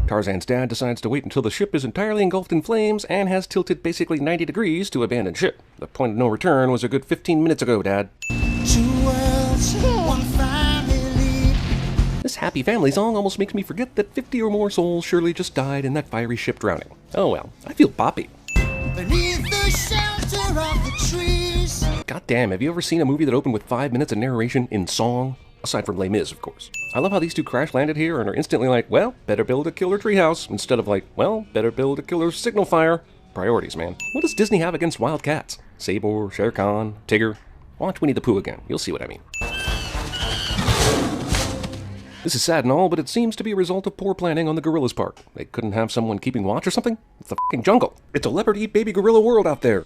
Tarzan's dad decides to wait until the ship is entirely engulfed in flames and has tilted basically 90 degrees to abandon ship. The point of no return was a good 15 minutes ago, Dad. Two worlds, one family. This happy family song almost makes me forget that 50 or more souls surely just died in that fiery ship drowning. Oh well, I feel boppy. Beneath the shelter of the trees. God damn, have you ever seen a movie that opened with 5 minutes of narration in song? Aside from Les Mis, of course. I love how these two crash landed here and are instantly like, well, better build a killer treehouse, instead of like, well, better build a killer signal fire. Priorities, man. What does Disney have against wild cats? Sabor, Shere Khan, Tigger? Watch Winnie the Pooh again. You'll see what I mean. This is sad and all, but it seems to be a result of poor planning on the gorillas' part. They couldn't have someone keeping watch or something? It's the fucking jungle. It's a leopard-eat baby gorilla world out there.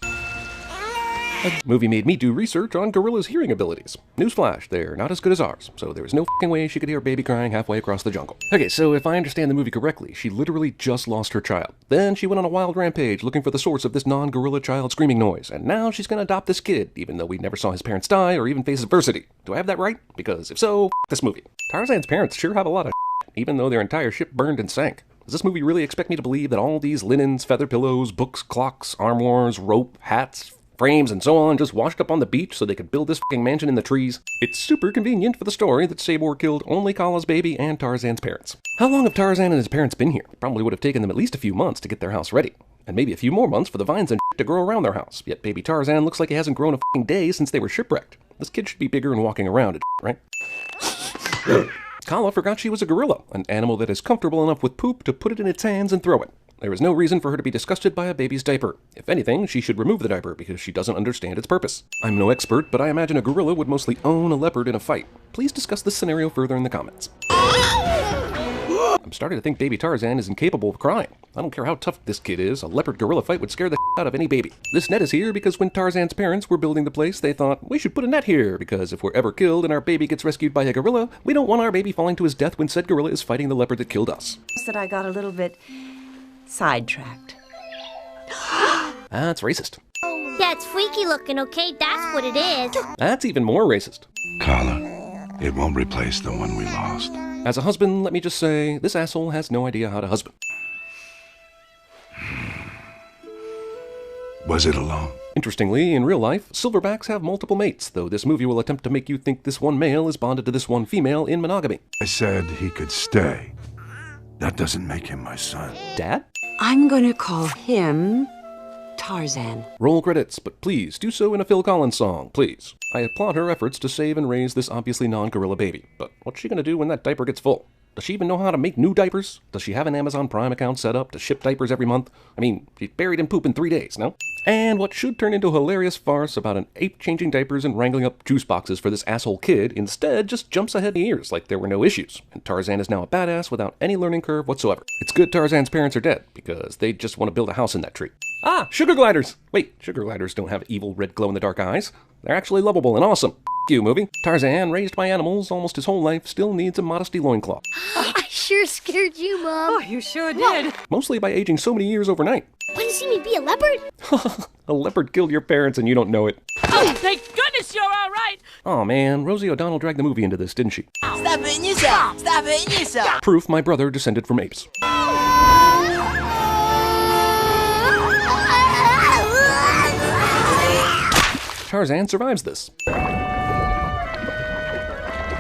The movie made me do research on gorillas' hearing abilities. Newsflash, they're not as good as ours, so there was no fucking way she could hear a baby crying halfway across the jungle. Okay, so if I understand the movie correctly, she literally just lost her child. Then she went on a wild rampage looking for the source of this non-gorilla child screaming noise, and now she's gonna adopt this kid, even though we never saw his parents die or even face adversity. Do I have that right? Because if so, this movie. Tarzan's parents sure have a lot of even though their entire ship burned and sank. Does this movie really expect me to believe that all these linens, feather pillows, books, clocks, armoires, rope, hats, frames, and so on just washed up on the beach so they could build this fucking mansion in the trees? It's super convenient for the story that Sabor killed only Kala's baby and Tarzan's parents. How long have Tarzan and his parents been here? Probably would have taken them at least a few months to get their house ready. And maybe a few more months for the vines and shit to grow around their house. Yet baby Tarzan looks like he hasn't grown a fucking day since they were shipwrecked. This kid should be bigger and walking around and shit, right? Kala forgot she was a gorilla, an animal that is comfortable enough with poop to put it in its hands and throw it. There is no reason for her to be disgusted by a baby's diaper. If anything, she should remove the diaper because she doesn't understand its purpose. I'm no expert, but I imagine a gorilla would mostly own a leopard in a fight. Please discuss this scenario further in the comments. I'm starting to think baby Tarzan is incapable of crying. I don't care how tough this kid is, a leopard-gorilla fight would scare the shit out of any baby. This net is here because when Tarzan's parents were building the place, they thought, we should put a net here, because if we're ever killed and our baby gets rescued by a gorilla, we don't want our baby falling to his death when said gorilla is fighting the leopard that killed us. That I got a little bit sidetracked. That's racist. Yeah, it's freaky looking, okay? That's what it is. That's even more racist. Kala, it won't replace the one we lost. As a husband, let me just say, this asshole has no idea how to husband. Was it alone? Interestingly, in real life, silverbacks have multiple mates, though this movie will attempt to make you think this one male is bonded to this one female in monogamy. I said he could stay. That doesn't make him my son. Dad? I'm gonna call him Tarzan. Roll credits, but please do so in a Phil Collins song, please. I applaud her efforts to save and raise this obviously non-gorilla baby, but what's she gonna do when that diaper gets full? Does she even know how to make new diapers? Does she have an Amazon Prime account set up to ship diapers every month? I mean, she's buried in poop in 3 days, no? And what should turn into a hilarious farce about an ape changing diapers and wrangling up juice boxes for this asshole kid instead just jumps ahead in years like there were no issues, and Tarzan is now a badass without any learning curve whatsoever. It's good Tarzan's parents are dead, because they just want to build a house in that tree. Ah, sugar gliders! Wait, sugar gliders don't have evil red glow-in-the-dark eyes. They're actually lovable and awesome. F you, movie. Tarzan, raised by animals almost his whole life, still needs a modesty loincloth. I sure scared you, Mom. Oh, you sure did. Mostly by aging so many years overnight. Want to see me be a leopard? A leopard killed your parents and you don't know it. Oh, thank goodness you're all right. Aw man, Rosie O'Donnell dragged the movie into this, didn't she? Stop hitting yourself. Stop hitting yourself. Proof my brother descended from apes. Tarzan survives this.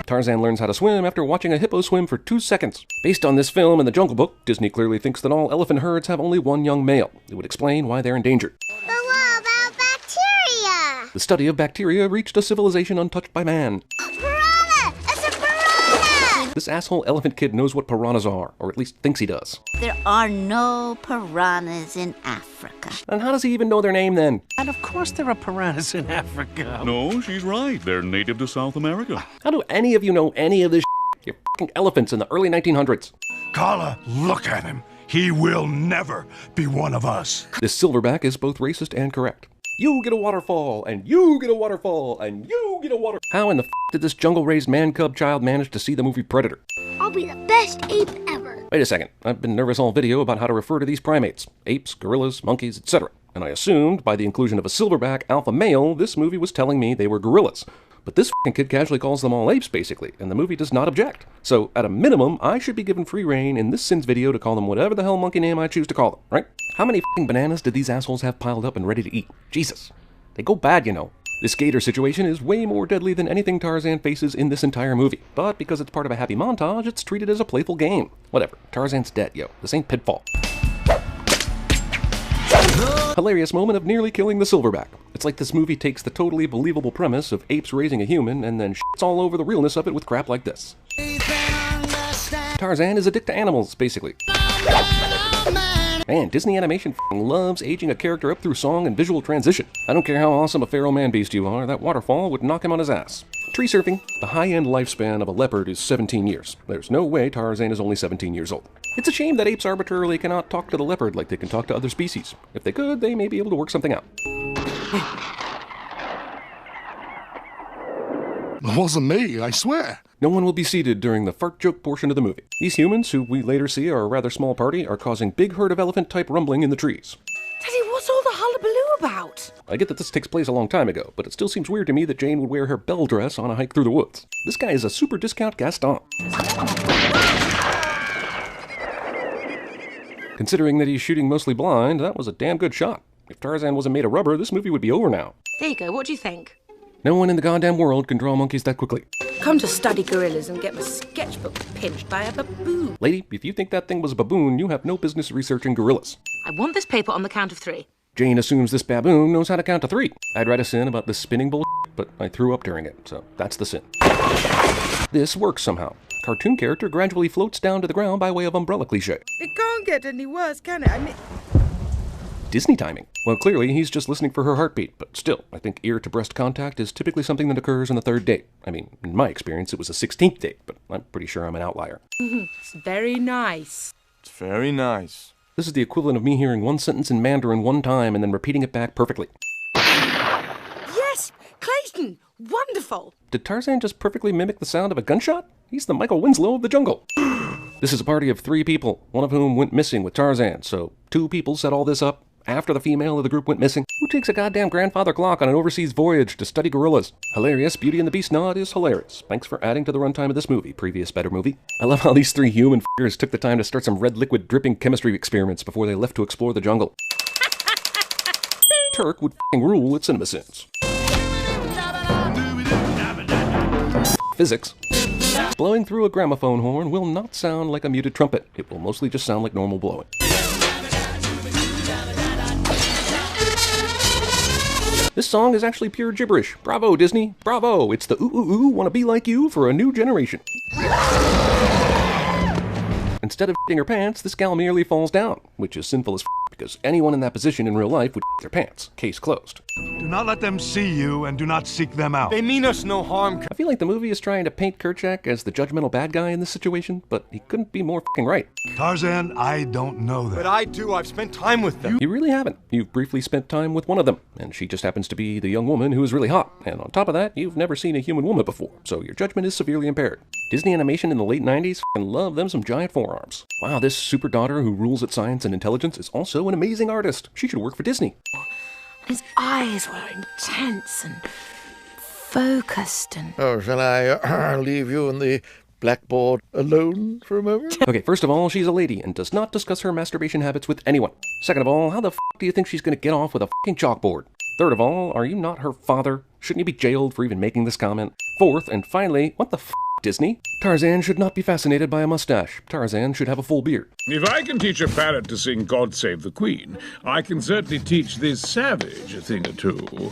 Tarzan learns how to swim after watching a hippo swim for 2 seconds. Based on this film and the Jungle Book, Disney clearly thinks that all elephant herds have only one young male. It would explain why they're endangered. But what about bacteria? The study of bacteria reached a civilization untouched by man. Piranha! It's a piranha! This asshole elephant kid knows what piranhas are, or at least thinks he does. There are no piranhas in Africa. And how does he even know their name then? And of course there are piranhas in Africa. No, she's right. They're native to South America. How do any of you know any of this shit? You're fucking elephants in the early 1900s. Kala, look at him. He will never be one of us. This silverback is both racist and correct. You get a waterfall, and you get a waterfall, and you get a water... How in the f*** did this jungle-raised man-cub child manage to see the movie Predator? I'll be the best ape ever. Wait a second. I've been nervous all video about how to refer to these primates. Apes, gorillas, monkeys, etc. And I assumed, by the inclusion of a silverback alpha male, this movie was telling me they were gorillas. But this f***ing kid casually calls them all apes, basically, and the movie does not object. So, at a minimum, I should be given free reign in this Sins video to call them whatever the hell monkey name I choose to call them, right? How many f***ing bananas did these assholes have piled up and ready to eat? Jesus. They go bad, you know. This gator situation is way more deadly than anything Tarzan faces in this entire movie, but because it's part of a happy montage, it's treated as a playful game. Whatever, Tarzan's dead, yo. This ain't Pitfall. Hilarious moment of nearly killing the silverback. It's like this movie takes the totally believable premise of apes raising a human and then shits all over the realness of it with crap like this. Tarzan is a dick to animals, basically. Man, Disney Animation f***ing loves aging a character up through song and visual transition. I don't care how awesome a feral man-beast you are, that waterfall would knock him on his ass. Tree surfing. The high-end lifespan of a leopard is 17 years. There's no way Tarzan is only 17 years old. It's a shame that apes arbitrarily cannot talk to the leopard like they can talk to other species. If they could, they may be able to work something out. It wasn't me, I swear. No one will be seated during the fart joke portion of the movie. These humans, who we later see are a rather small party, are causing big herd of elephant type rumbling in the trees. Daddy, what's all the hullabaloo about? I get that this takes place a long time ago, but it still seems weird to me that Jane would wear her bell dress on a hike through the woods. This guy is a super discount Gaston. Considering that he's shooting mostly blind, that was a damn good shot. If Tarzan wasn't made of rubber, this movie would be over now. There you go, what do you think? No one in the goddamn world can draw monkeys that quickly. Come to study gorillas and get my sketchbook pinched by a baboon. Lady, if you think that thing was a baboon, you have no business researching gorillas. I want this paper on the count of 3. Jane assumes this baboon knows how to count to 3. I'd write a sin about this spinning bullshit, but I threw up during it, so that's the sin. This works somehow. Cartoon character gradually floats down to the ground by way of umbrella cliche. It can't get any worse, can it? I mean... Disney timing. Well, clearly, he's just listening for her heartbeat, but still, I think ear-to-breast contact is typically something that occurs on the 3rd date. I mean, in my experience, it was a 16th date, but I'm pretty sure I'm an outlier. It's very nice. It's very nice. This is the equivalent of me hearing one sentence in Mandarin one time and then repeating it back perfectly. Yes! Clayton! Wonderful! Did Tarzan just perfectly mimic the sound of a gunshot? He's the Michael Winslow of the jungle. This is a party of 3 people, one of whom went missing with Tarzan, so 2 people set all this up after the female of the group went missing. Who takes a goddamn grandfather clock on an overseas voyage to study gorillas? Hilarious. Beauty and the Beast nod is hilarious. Thanks for adding to the runtime of this movie, previous better movie. I love how these 3 human f***ers took the time to start some red liquid dripping chemistry experiments before they left to explore the jungle. Turk would f***ing rule at CinemaSins. Physics. Blowing through a gramophone horn will not sound like a muted trumpet. It will mostly just sound like normal blowing. This song is actually pure gibberish. Bravo, Disney. Bravo. It's the ooh ooh ooh wanna be like you for a new generation. Instead of f***ing her pants, this gal merely falls down, which is sinful as f***, because anyone in that position in real life would f*** their pants. Case closed. Do not let them see you and do not seek them out. They mean us no harm. I feel like the movie is trying to paint Kerchak as the judgmental bad guy in this situation, but he couldn't be more f***ing right. Tarzan, I don't know that. But I do. I've spent time with them. You really haven't. You've briefly spent time with one of them, and she just happens to be the young woman who is really hot. And on top of that, you've never seen a human woman before, so your judgment is severely impaired. Disney Animation in the late 90s f***ing loved them some giant forearms. Wow, this super daughter who rules at science and intelligence is also an amazing artist. She should work for Disney. His eyes were intense and focused and... Oh, shall I leave you and the blackboard alone for a moment? Okay, first of all, she's a lady and does not discuss her masturbation habits with anyone. Second of all, how the f*** do you think she's gonna get off with a f***ing chalkboard? Third of all, are you not her father? Shouldn't you be jailed for even making this comment? Fourth, and finally, what the f***, Disney? Tarzan should not be fascinated by a mustache. Tarzan should have a full beard. If I can teach a parrot to sing God Save the Queen, I can certainly teach this savage a thing or two.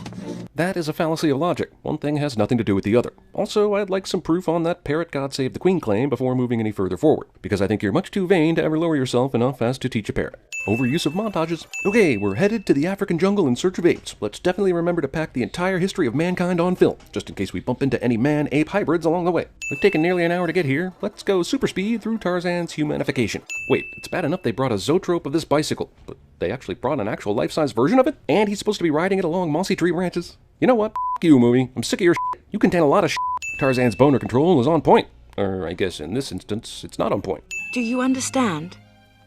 That is a fallacy of logic. One thing has nothing to do with the other. Also, I'd like some proof on that parrot God Save the Queen claim before moving any further forward, because I think you're much too vain to ever lower yourself enough as to teach a parrot. Overuse of montages. Okay, we're headed to the African jungle in search of apes. Let's definitely remember to pack the entire history of mankind on film, just in case we bump into any man-ape hybrids along the way. We've taken nearly an hour to get here. Let's go super speed through Tarzan's humanification. Wait, it's bad enough they brought a zoetrope of this bicycle, but they actually brought an actual life-size version of it? And he's supposed to be riding it along mossy tree branches? You know what? F*** you, movie. I'm sick of your shit. You contain a lot of shit. Tarzan's boner control is on point. Or I guess in this instance, it's not on point. Do you understand?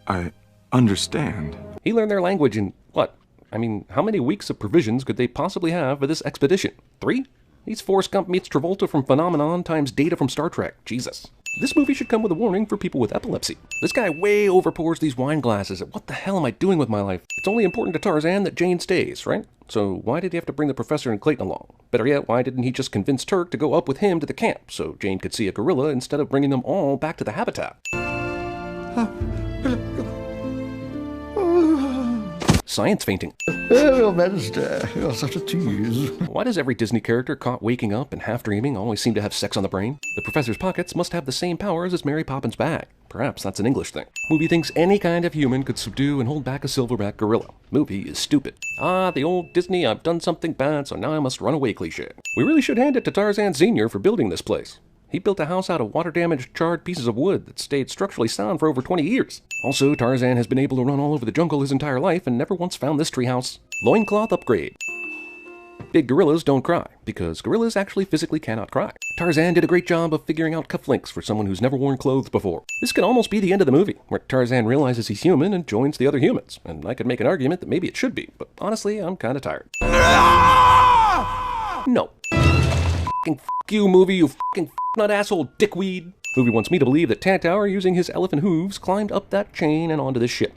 I understand. He learned their language in, what? I mean, how many weeks of provisions could they possibly have for this expedition? 3? He's Forrest Gump meets Travolta from Phenomenon times Data from Star Trek. Jesus. This movie should come with a warning for people with epilepsy. This guy way overpours these wine glasses. What the hell am I doing with my life? It's only important to Tarzan that Jane stays, right? So why did he have to bring the professor and Clayton along? Better yet, why didn't he just convince Turk to go up with him to the camp so Jane could see a gorilla instead of bringing them all back to the habitat? Science fainting. Oh, your master, you're such a tease. Why does every Disney character caught waking up and half dreaming always seem to have sex on the brain? The professor's pockets must have the same powers as Mary Poppins' bag. Perhaps that's an English thing. Movie thinks any kind of human could subdue and hold back a silverback gorilla. Movie is stupid. Ah, the old Disney, I've done something bad, so now I must run away cliché. We really should hand it to Tarzan Sr. for building this place. He built a house out of water-damaged, charred pieces of wood that stayed structurally sound for over 20 years. Also, Tarzan has been able to run all over the jungle his entire life and never once found this treehouse. Loincloth upgrade. Big gorillas don't cry, because gorillas actually physically cannot cry. Tarzan did a great job of figuring out cufflinks for someone who's never worn clothes before. This could almost be the end of the movie, where Tarzan realizes he's human and joins the other humans. And I could make an argument that maybe it should be, but honestly, I'm kinda tired. No. F***ing f*** you, movie, you f***ing f***nut asshole dickweed. Movie wants me to believe that Tantower, using his elephant hooves, climbed up that chain and onto this ship.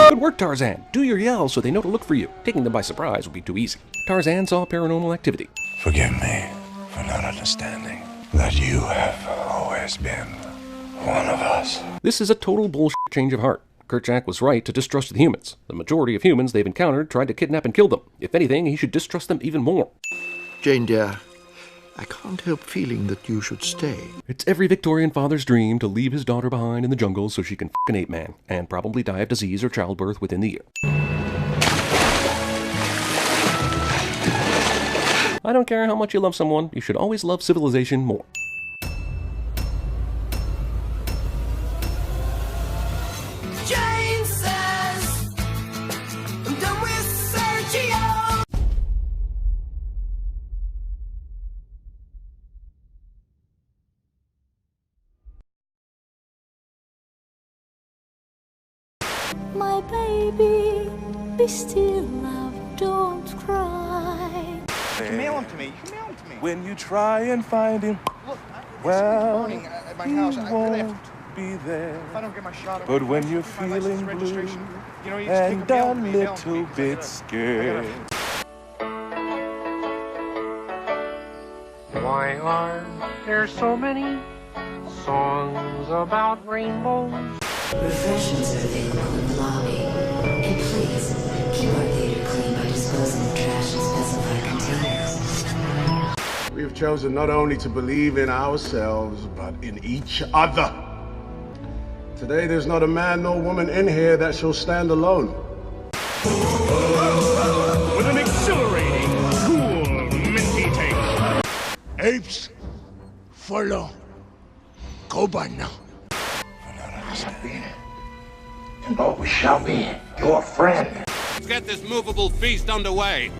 Good work, Tarzan. Do your yell so they know to look for you. Taking them by surprise would be too easy. Tarzan saw paranormal activity. Forgive me for not understanding that you have always been one of us. This is a total bullshit change of heart. Kerchak was right to distrust the humans. The majority of humans they've encountered tried to kidnap and kill them. If anything, he should distrust them even more. Jane, dear, I can't help feeling that you should stay. It's every Victorian father's dream to leave his daughter behind in the jungle so she can f*** an ape man, and probably die of disease or childbirth within the year. I don't care how much you love someone, you should always love civilization more. Jane says, I'm done with Sergio. My baby, be still, love, don't cry. You can mail him to me. You can mail him to me. When you try and find him, Look, well, burning at my house. he I really have won't be there. If I don't get my shot, But when you're my license feeling and blue registration, you know, you just and take a mail a to me, mail to little me, 'cause I bit gotta- scared. Why are there so many songs about rainbows? Refreshments are available in the lobby. And please, keep our theater clean by disposing of trash in specified containers. We have chosen not only to believe in ourselves, but in each other. Today, there's not a man nor woman in here that shall stand alone. With an exhilarating, cool, minty taste. Apes, follow. Go by now. Oh, we shall be your friend. Let's get this movable feast underway.